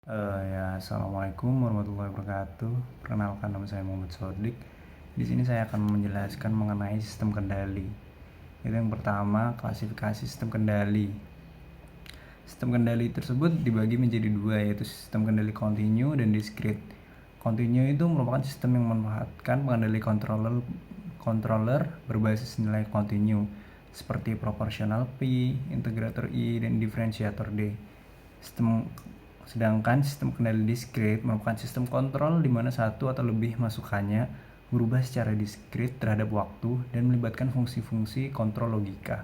Assalamualaikum warahmatullahi wabarakatuh. Perkenalkan, nama saya Muhammad Sodik. Di sini saya akan menjelaskan mengenai sistem kendali. Itu yang pertama, klasifikasi sistem kendali. Sistem kendali tersebut dibagi menjadi dua, yaitu sistem kendali continue dan discrete. Continue itu merupakan sistem yang memanfaatkan pengendali controller berbasis nilai continue seperti proporsional P, integrator I, dan diferensiator D. Sedangkan sistem kendali discrete merupakan sistem kontrol di mana satu atau lebih masukannya berubah secara diskret terhadap waktu dan melibatkan fungsi-fungsi kontrol logika.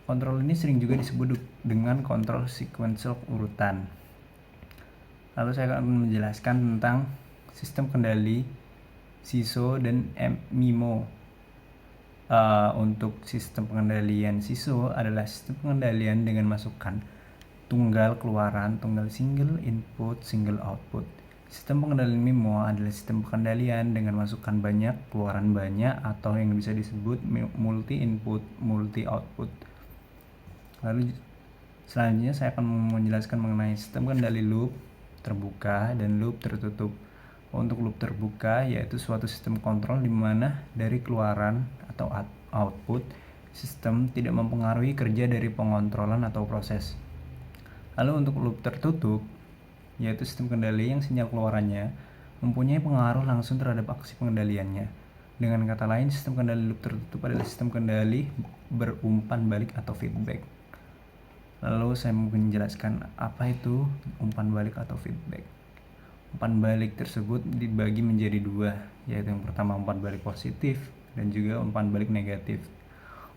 Kontrol ini sering juga disebut dengan kontrol sequential urutan. Lalu saya akan menjelaskan tentang sistem kendali SISO dan MIMO. Untuk sistem pengendalian SISO adalah sistem pengendalian dengan masukan tunggal keluaran, tunggal single input, single output. Sistem pengendalian MIMO adalah sistem pengendalian dengan masukan banyak, keluaran banyak, atau yang bisa disebut multi input, multi output. Lalu selanjutnya saya akan menjelaskan mengenai sistem kendali loop terbuka dan loop tertutup. Untuk loop terbuka yaitu suatu sistem kontrol di mana dari keluaran atau output sistem tidak mempengaruhi kerja dari pengontrolan atau proses. Lalu untuk loop tertutup yaitu sistem kendali yang sinyal keluarannya mempunyai pengaruh langsung terhadap aksi pengendaliannya. Dengan kata lain, sistem kendali loop tertutup adalah sistem kendali berumpan balik atau feedback. Lalu saya mau menjelaskan apa itu umpan balik atau feedback. Umpan balik tersebut dibagi menjadi dua, yaitu yang pertama umpan balik positif dan juga umpan balik negatif.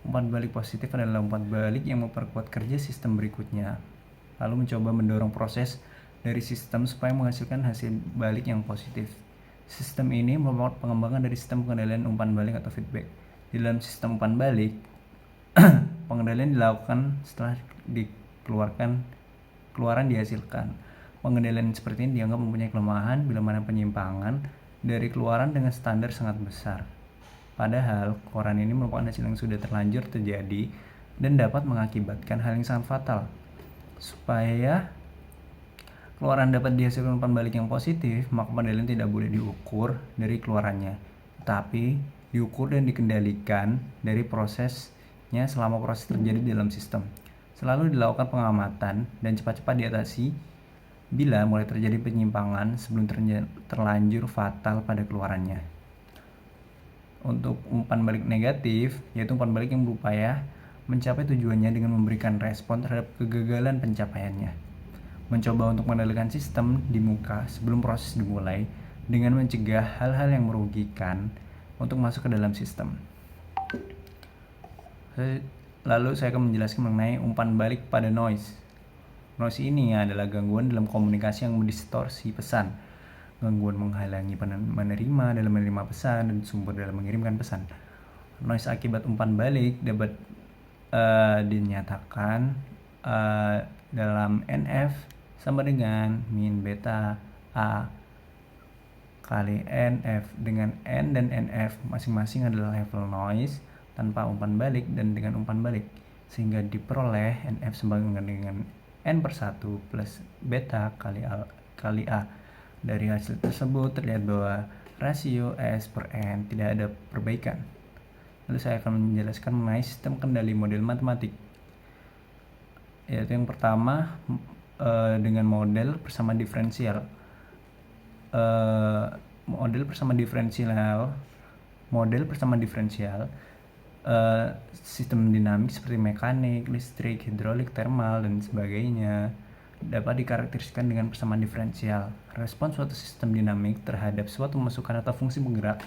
Umpan balik positif adalah umpan balik yang memperkuat kerja sistem berikutnya, lalu mencoba mendorong proses dari sistem supaya menghasilkan hasil balik yang positif. Sistem ini merupakan pengembangan dari sistem pengendalian umpan balik atau feedback. Di dalam sistem umpan balik, pengendalian dilakukan setelah keluaran dihasilkan. Pengendalian seperti ini dianggap mempunyai kelemahan bila mana penyimpangan dari keluaran dengan standar sangat besar. Padahal, keluaran ini merupakan hasil yang sudah terlanjur terjadi dan dapat mengakibatkan hal yang sangat fatal. Supaya keluaran dapat dihasilkan umpan balik yang positif, maka pengendalian tidak boleh diukur dari keluarannya, tetapi diukur dan dikendalikan dari prosesnya selama proses terjadi di dalam sistem. Selalu dilakukan pengamatan dan cepat-cepat diatasi bila mulai terjadi penyimpangan sebelum terlanjur fatal pada keluarannya. Untuk umpan balik negatif, yaitu umpan balik yang berupaya mencapai tujuannya dengan memberikan respon terhadap kegagalan pencapaiannya. Mencoba untuk mengendalikan sistem di muka sebelum proses dimulai dengan mencegah hal-hal yang merugikan untuk masuk ke dalam sistem. Lalu saya akan menjelaskan mengenai umpan balik pada noise. Noise ini adalah gangguan dalam komunikasi yang mendistorsi pesan. Gangguan menghalangi menerima dalam menerima pesan dan sumber dalam mengirimkan pesan. Noise akibat umpan balik dapat dinyatakan dalam NF sama dengan min beta A kali NF, dengan N dan NF masing-masing adalah level noise tanpa umpan balik dan dengan umpan balik, sehingga diperoleh NF sama dengan N/1 plus beta kali A. Dari hasil tersebut terlihat bahwa rasio S per N tidak ada perbaikan. Lalu saya akan menjelaskan mengenai sistem kendali model matematik, yaitu yang pertama dengan model persamaan diferensial. Model persamaan diferensial sistem dinamik seperti mekanik, listrik, hidrolik, termal, dan sebagainya dapat dikarakterisasikan dengan persamaan diferensial. Respon suatu sistem dinamik terhadap suatu masukan atau fungsi penggerak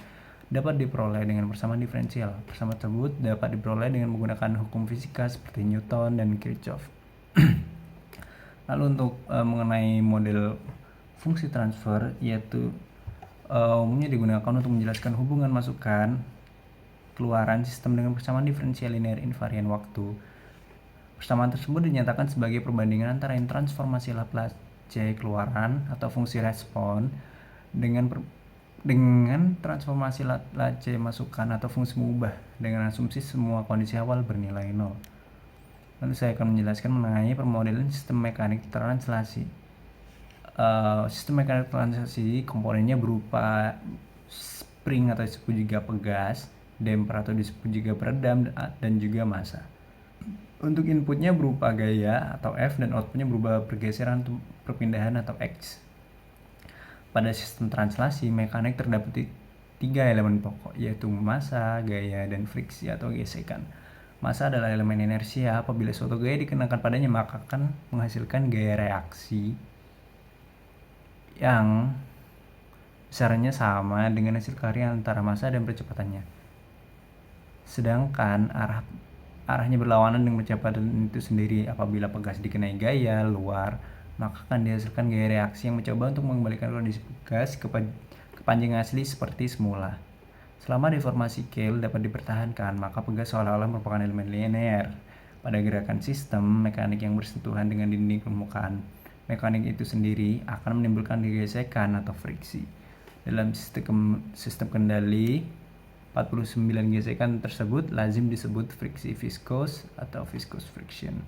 dapat diperoleh dengan persamaan diferensial. Persamaan tersebut dapat diperoleh dengan menggunakan hukum fisika seperti Newton dan Kirchhoff. Lalu untuk mengenai model fungsi transfer, yaitu umumnya digunakan untuk menjelaskan hubungan masukan keluaran sistem dengan persamaan diferensial linear invarian waktu. Persamaan tersebut dinyatakan sebagai perbandingan antara transformasi Laplace keluaran atau fungsi respon dengan transformasi Laplace masukan atau fungsi mengubah dengan asumsi semua kondisi awal bernilai 0. Lalu saya akan menjelaskan mengenai permodelan sistem mekanik translasi. Sistem mekanik transaksi komponennya berupa spring atau disebut juga pegas, damper atau disebut juga peredam, dan juga massa. Untuk inputnya berupa gaya atau F dan outputnya berupa pergeseran atau perpindahan atau X. Pada sistem translasi mekanik terdapat 3 elemen pokok, yaitu massa, gaya, dan friksi atau gesekan. Massa adalah elemen inersia. Apabila suatu gaya dikenakan padanya maka akan menghasilkan gaya reaksi yang besarnya sama dengan hasil karya antara massa dan percepatannya. Sedangkan arahnya berlawanan dengan percepatan itu sendiri. Apabila pegas dikenai gaya luar, maka akan dihasilkan gaya reaksi yang mencoba untuk mengembalikan kondisi pegas ke panjang asli seperti semula. Selama deformasi Keil dapat dipertahankan, maka pegas seolah-olah merupakan elemen linear pada gerakan sistem mekanik yang bersentuhan dengan dinding permukaan. Mekanik itu sendiri akan menimbulkan gesekan atau friksi. Dalam sistem kendali, 49 gesekan tersebut lazim disebut friksi viskos atau viscous friction.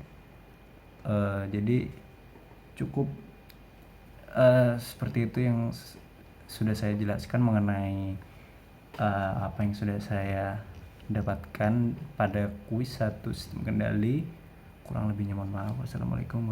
Jadi cukup seperti itu yang sudah saya jelaskan mengenai apa yang sudah saya dapatkan pada kuis 1 sistem kendali. Kurang lebihnya mohon maaf. Wassalamualaikum.